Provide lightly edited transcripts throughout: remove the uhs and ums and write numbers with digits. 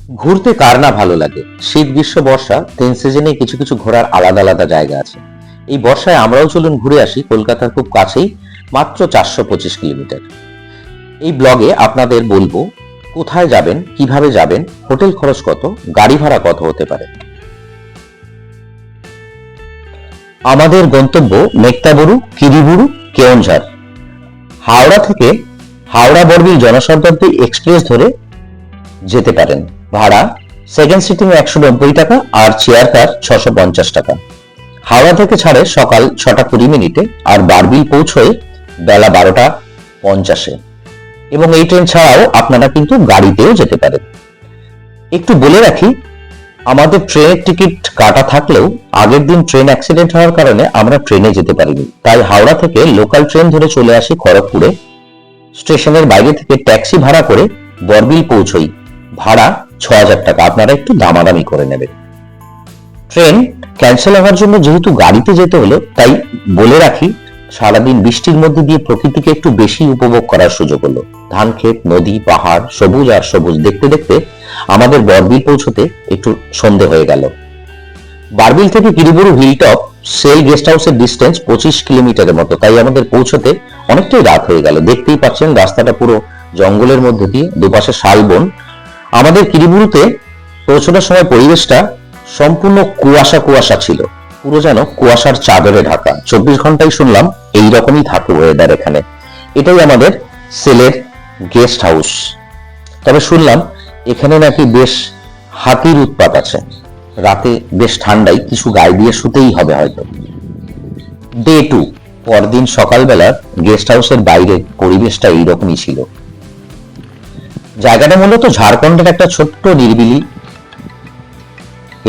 ঘুরতে কার না ভালো লাগে। শীত গ্রীষ্ম বর্ষা 3 সিজনে কিছু কিছু ঘোরার আলাদা আলাদা জায়গা আছে। এই বর্ষায় আমরাও চলুন ঘুরে আসি কলকাতার খুব কাছেই, মাত্র 425 কিলোমিটার। এই ব্লগে আপনাদের বলবো কোথায় যাবেন, কিভাবে যাবেন, হোটেল খরচ কত, গাড়ি ভাড়া কত হতে পারে। আমাদের গন্তব্য মেক্তাবুরু, কিরিবুরু, কেওনঝাড়। হাওড়া থেকে হাওড়া বরবিল জনশতাব্দী এক্সপ্রেস ধরে যেতে পারেন। ভাড়া সেকেন্ড সিটিং 190 টাকা আর চেয়ার কার 650 টাকা। হাওড়া থেকে ছাড়ে সকাল 6টা 20 মিনিটে আর বারবিল পৌঁছয় বেলা 12টা 50-এ। এবং এই ট্রেন ছাড়াও আপনারা কিন্তু গাড়িতেও যেতে পারেন। একটু বলে রাখি, আমাদের ট্রেনের টিকিট কাটা থাকলেও আগের দিন ট্রেন অ্যাক্সিডেন্ট হওয়ার কারণে আমরা ট্রেনে যেতে পারিনি, তাই হাওড়া থেকে লোকাল ট্রেন ধরে চলে আসি খড়গপুরে। স্টেশনের বাইরে থেকে ট্যাক্সি ভাড়া করে বরবিল পৌঁছই। ভাড়া 6000 টাকা, আপনারা একটু দামাদামি করে নেবেন। ট্রেন ক্যান্সেল হওয়ার জন্য যেহেতু গাড়িতে যেতে হলো, তাই বলে রাখি সারাদিন বৃষ্টির মধ্যে দিয়ে প্রকৃতিকে একটু বেশি উপভোগ করার সুযোগ হলো। ধান ক্ষেত, নদী, পাহাড়, সবুজ আর সবুজ দেখতে দেখতে আমাদের বরবিল পৌঁছতে একটু সন্ধে হয়ে গেল। বারবিল থেকে কিরিবুরু হিলটপ সেল গেস্ট হাউসের ডিস্টেন্স 25 কিলোমিটারের মতো, তাই আমাদের পৌঁছতে অনেকটাই রাত হয়ে গেল। দেখতেই পাচ্ছেন রাস্তাটা পুরো জঙ্গলের মধ্যে দিয়ে, দুপাশে শালবন। আমাদের কিরিবুরুতে পৌঁছানোর সময় পরিবেশটা সম্পূর্ণ কুয়াশা কুয়াশা ছিল, পুরো যেন কুয়াশার চাদরে ঢাকা। 24 ঘন্টাই শুনলাম এইরকমই থাকে ওয়েদার এখানে। এটাই আমাদের সেলের গেস্ট হাউস। তবে শুনলাম এখানে নাকি বেশ হাতির উৎপাত আছে। রাতে বেশ ঠান্ডায় কিছু গায়ে দিয়ে শুতেই হবে হয়তো। ডে 2, পরদিন সকালবেলার গেস্ট হাউসের বাইরের পরিবেশটা এইরকমই ছিল। জায়গাটা মূলত ঝাড়খণ্ডের একটা ছোট্ট নিরিবিলি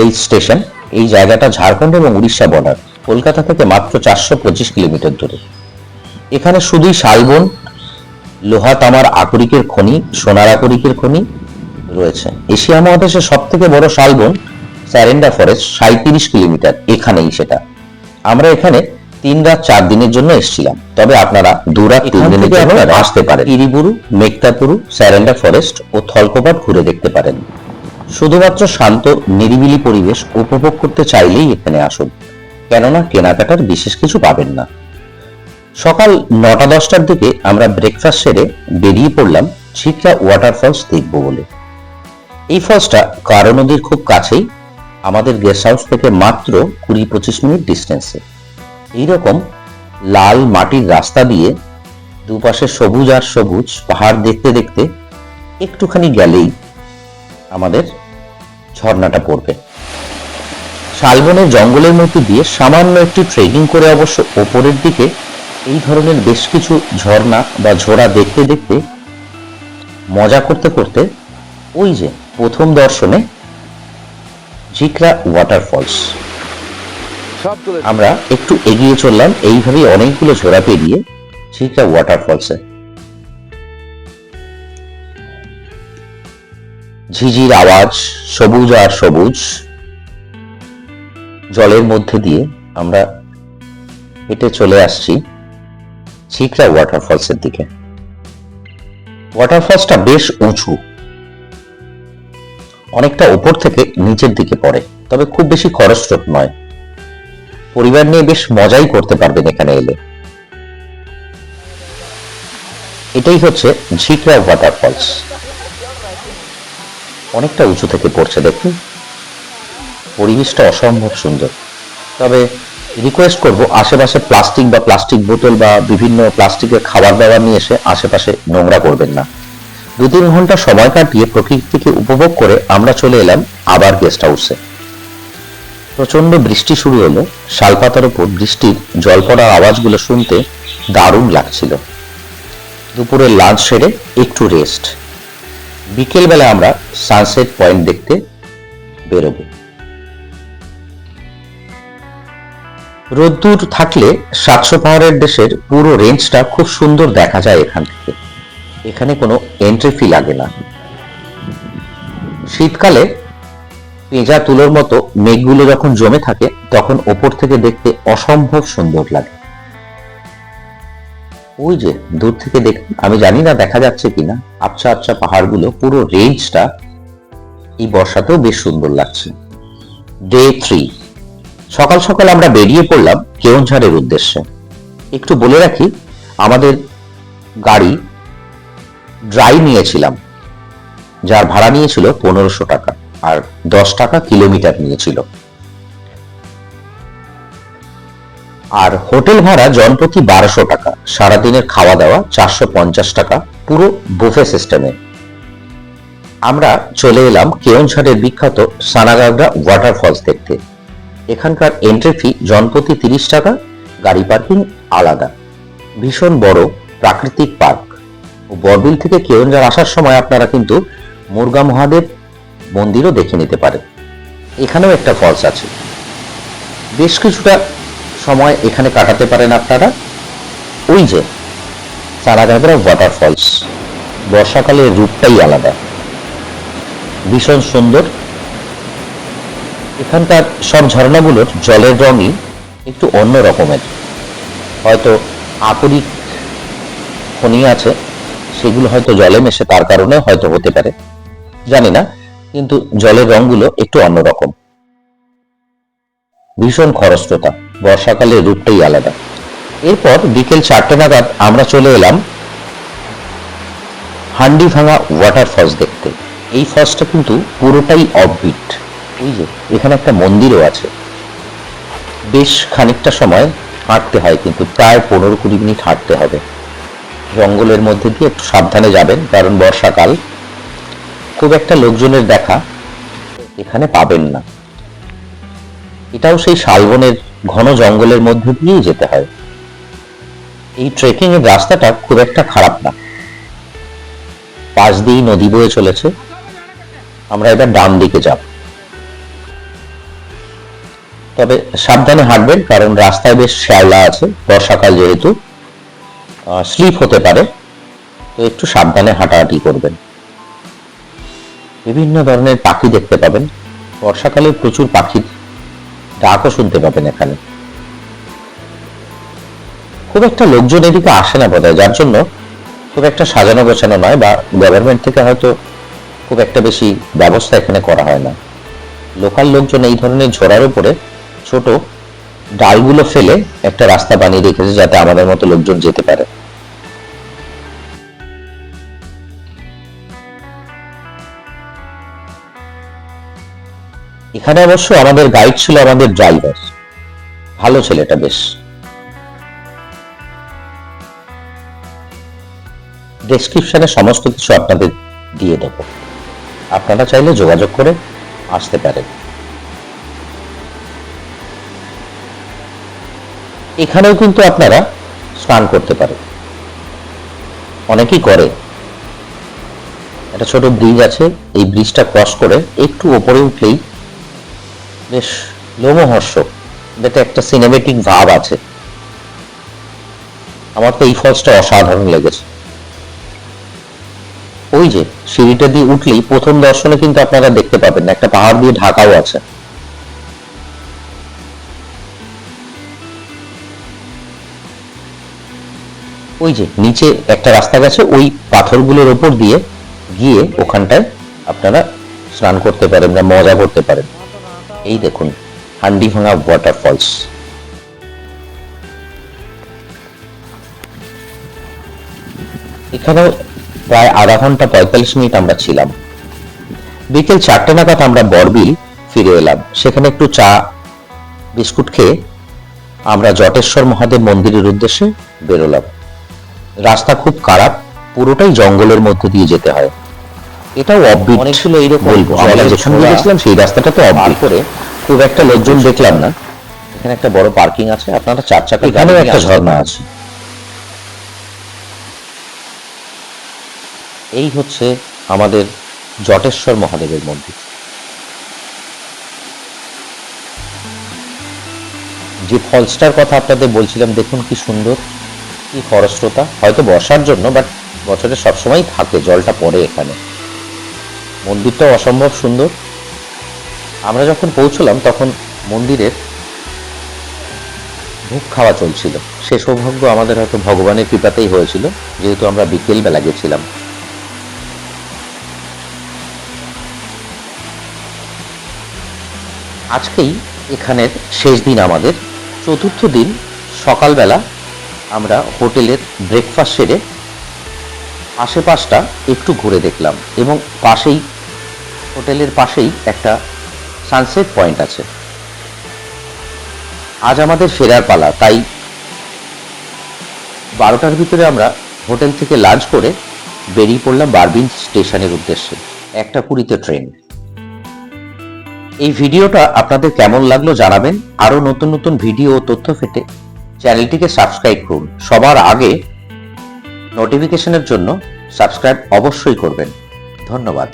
এই স্টেশন। এই জায়গাটা ঝাড়খণ্ড এবং উড়িষ্যা বর্ডার, কলকাতা থেকে মাত্র 425 কিলোমিটার দূরে। এখানে শুধুই শালবন, লোহা তামার আকরিকের খনি, সোনার আকরিকের খনি রয়েছে। এশিয়া মহাদেশের সব থেকে বড় শালবন স্যারেন্ডা ফরেস্ট 37 কিলোমিটার, এখানেই সেটা। আমরা এখানে 3 রাত 4 দিনের জন্য এসেছিলাম, তবে আপনারা 2 রাত 3 দিনের জন্য আসতে পারেন। কিরিবুরু, মেক্তাপুরু, স্যারেন্ডা ফরেস্ট ও থলকপাট ঘুরে দেখতে পারেন। শুধুমাত্র শান্ত নিরিবিলি পরিবেশ উপভোগ করতে চাইলেই এখানে আসুন, কেননা কেনাকাটার বিশেষ কিছু পাবেন না। সকাল 9টা-10টার দিকে আমরা ব্রেকফাস্ট সেরে বেরিয়ে পড়লাম ঝিকরা ওয়াটারফলস দেখব বলে। এই ফলসটা কারো নদীর খুব কাছেই, আমাদের গেস্ট হাউস থেকে মাত্র 20-25 মিনিট ডিস্টেন্সে। এইরকম লাল মাটির রাস্তা দিয়ে দুপাশে সবুজ আর সবুজ পাহাড় দেখতে দেখতে একটুখানি গেলেই আমাদের ঝর্ণাটা পড়বে। শালবনের জঙ্গলের মধ্যে দিয়ে সামান্য একটু ট্রেকিং করে অবশ্য ওপরের দিকে এই ধরনের বেশ কিছু ঝর্ণা বা ঝোড়া দেখতে দেখতে মজা করতে করতে ওই যে প্রথম দর্শনে ঝিকরা ওয়াটারফলস। আমরা একটু এগিয়ে চললাম এইভাবেই অনেকগুলো ঝোড়া পেরিয়ে ঝিকরা ওয়াটারফলসে। ঝিঝির আওয়াজ, সবুজ আর সবুজ জলের মধ্যে দিয়ে আমরা হেঁটে চলে আসছি ঝিকরা ওয়াটারফলসের দিকে। ওয়াটারফলসটা বেশ উঁচু, অনেকটা উপর থেকে নিচের দিকে পড়ে, তবে খুব বেশি খরস্রোত নয়। পরিবার নিয়ে বেশ মজাই করতে পারবেন এখানে এলে। এটাই হচ্ছে ঝিকরা ওয়াটারফলস। অনেকটা উঁচু থেকে পড়ছে, দেখুন পরিবেশটা অসম্ভব সুন্দর। তবে রিকোয়েস্ট করব, আশেপাশে প্লাস্টিক বা প্লাস্টিক বোতল বা বিভিন্ন প্লাস্টিকের খাবার দাবার নিয়ে এসে আশেপাশে নোংরা করবেন না। 2-3 ঘন্টা সময় কাটিয়ে প্রকৃতিকে উপভোগ করে আমরা চলে এলাম আবার গেস্ট হাউসে। প্রচন্ড বৃষ্টি শুরু হলো, শালপাতার উপর বৃষ্টির জল পড়ার আওয়াজগুলো শুনতে দারুণ লাগছিল। দুপুরে লাঞ্চ সেরে একটু রেস্ট। বিকেল বেলা আমরা সানসেট পয়েন্ট দেখতে বেরোবো। রোদ্দুর থাকলে 700 পাহাড়ের দেশের পুরো রেঞ্জটা খুব সুন্দর দেখা যায় এখান থেকে। এখানে কোনো এন্ট্রি ফি লাগে না। শীতকালে পেঁজা তুলোর মতো মেঘগুলো যখন জমে থাকে তখন ওপর থেকে দেখতে অসম্ভব সুন্দর লাগে। ওই যে দূর থেকে দেখুন, আমি জানি না দেখা যাচ্ছে কিনা, আবছা আবছা পাহাড়গুলো, পুরো রেঞ্জটা এই বর্ষাতেও বেশ সুন্দর লাগছে। ডে 3, সকাল সকাল আমরা বেরিয়ে পড়লাম কেওনঝাড়ের উদ্দেশ্যে। একটু বলে রাখি, আমাদের গাড়ি ড্রাই নিয়েছিলাম, যার ভাড়া নিয়েছিল 1500 টাকা, আর 10 টাকা কিলোমিটার নিয়েছিল। আর হোটেল ভাড়া জনপ্রতি 1200 টাকা, সারাদিনের খাওয়া দাওয়া 450 টাকা, পুরো বুফে সিস্টেমে। আমরা চলে এলাম কেওনঝাড়ের বিখ্যাত সানাগাগরা ওয়াটারফলস দেখতে। এখানকার এন্ট্রি ফি জনপ্রতি 30 টাকা, গাড়ি পার্কিং আলাদা। ভীষণ বড় প্রাকৃতিক পার্ক। ও বরবিল থেকে কেওনঝাড় আসার সময় আপনারা কিন্তু মুরগা মহাদেব মন্দিরও দেখে নিতে পারেন। এখানেও একটা ফলস আছে, বেশ কিছুটা সময় এখানে কাটাতে পারেন আপনারা। ওই যে সানাগাগরা ওয়াটারফলস, বর্ষাকালের রূপটাই আলাদা, ভীষণ সুন্দর। এখানকার সব ঝর্ণাগুলোর জলের রঙই একটু অন্য রকমের, হয়তো আকরিক খনি আছে, সেগুলো হয়তো জলে মেশে, তার কারণে হয়তো হতে পারে, জানি না, কিন্তু জলের রঙগুলো একটু অন্যরকম, ভীষণ খরস্রোতা, বর্ষাকালের রূপটাই আলাদা। এরপর বিকেল 4টে নাগাদ আমরা চলে এলাম হান্ডিভাঙা ওয়াটারফলস দেখতে। এই ফলসটা কিন্তু পুরোটাই অফবিট। এই যে এখানে একটা মন্দিরও আছে। বেশ খানিকটা সময় হাঁটতে হয়, কিন্তু প্রায় 15-20 মিনিট হাঁটতে হবে। জঙ্গলের মধ্যে দিয়ে একটু সাবধানে যাবেন, কারণ বর্ষাকাল, খুব একটা লোকজনের দেখা এখানে পাবেন না। এটাও সেই শালবনের ঘন জঙ্গলের মধ্যে দিয়েই যেতে হয়। এই ট্রেকিং এর রাস্তাটা খুব একটা খারাপ না, পাশ দিয়েই নদী বয়ে চলেছে। আমরা এবার ডান দিকে যাব, তবে সাবধানে হাঁটবেন, কারণ রাস্তায় বেশ শ্যাওলা আছে, বর্ষাকাল যেহেতু স্লিপ হতে পারে, তো একটু সাবধানে হাঁটাহাঁটি করবেন। বিভিন্ন ধরনের পাখি দেখতে পাবেন, বর্ষাকালে প্রচুর পাখির ডাকও শুনতে পাবেন এখানে। খুব একটা লোকজন এদিকে আসে না বোধহয়, যার জন্য খুব একটা সাজানো গোছানো নয়, বা গভর্নমেন্ট থেকে হয়তো খুব একটা বেশি ব্যবস্থা এখানে করা হয় না। লোকাল লোকজন এই ধরনের ঝোড়ার উপরে ছোট ডালগুলো ফেলে একটা রাস্তা বানিয়ে রেখেছে, যাতে আমাদের মতো লোকজন যেতে পারে। এখানে অবশ্য আমাদের গাইড ছিল আমাদের ড্রাইভার, ভালো ছেলেটা বেশ। ডেসক্রিপশনে সমস্ত কিছু আপনাদের দিয়ে দেব, আপনারা চাইলে যোগাযোগ করে আসতে পারেন। এখানেও কিন্তু আপনারা স্নান করতে পারেন, অনেকেই করে। একটা ছোট ব্রিজ আছে, এই ব্রিজটা ক্রস করে একটু ওপরে উঠলেই বেশ লোমহর্ষক, এটাতে একটা সিনেমেটিক ভাব আছে। আমার তো এই ফলসটা অসাধারণ লেগেছে। ওই যে সিঁড়িটা দিয়ে উঠলেই প্রথম দর্শনে কিন্তু আপনারা দেখতে পাবেন না, একটা পাহাড় দিয়ে ঢাকাও আছে। ওই যে নিচে একটা রাস্তা গেছে, ওই পাথরগুলোর ওপর দিয়ে গিয়ে ওখানটায় আপনারা স্নান করতে পারেন বা মজা করতে পারেন। এই দেখুন হান্ডিভাঙা ওয়াটারফলস। এখানে প্রায় আধা ঘন্টা 45 মিনিট আমরা ছিলাম। বিকেল 4টে নাগাদ আমরা বরবিল ফিরে এলাম। সেখানে একটু চা বিস্কুট খেয়ে আমরা জটেশ্বর মহাদেব মন্দিরের উদ্দেশ্যে বেরোলাম। রাস্তা খুব খারাপ, পুরোটাই জঙ্গলের মধ্যে দিয়ে যেতে হয়। এটাও অফবিট ছিল, এইরকম আমরা যেখানে গেছিলাম সেই রাস্তাটা তো অফবিট করে খুব একটা লোকজন দেখলাম না। এখানে একটা বড় পার্কিং আছে, আপনারা 4 চাকা, এখানেও একটা ঝর্ণা আছে। এই হচ্ছে আমাদের জটেশ্বর মহাদেবের মন্দির। যে ফলসটার কথা আপনাদের বলছিলাম, দেখুন কি সুন্দর, কি খরস্রোতা। হয়তো বর্ষার জন্য, বাট বছরে সবসময় থাকে, জলটা পড়ে এখানে। মন্দিরটাও অসম্ভব সুন্দর। আমরা যখন পৌঁছলাম তখন মন্দিরের ভোগ খাওয়া চলছিল। সে সৌভাগ্য আমাদের হয়তো ভগবানের কৃপাতেই হয়েছিল, যেহেতু আমরা বিকেল বেলা গেছিলাম। আজকেই এখানের শেষ দিন আমাদের। চতুর্থ দিন সকালবেলা আমরা হোটেলের ব্রেকফাস্ট সেরে আশেপাশটা একটু ঘুরে দেখলাম এবং হোটেলের পাশেই একটা সানসেট পয়েন্ট আছে। আজ আমাদের ফেরার পালা, তাই 12টার ভিতরে আমরা হোটেল থেকে লাঞ্চ করে বেরিয়ে পড়লাম বারবিন স্টেশনের উদ্দেশ্যে। 1:20 ট্রেন। এই ভিডিওটা আপনাদের কেমন লাগলো জানাবেন। আরো নতুন নতুন ভিডিও ও তথ্য পেতে চ্যানেলটিকে সাবস্ক্রাইব করুন। সবার আগে নোটিফিকেশনের জন্য সাবস্ক্রাইব অবশ্যই করবেন। ধন্যবাদ।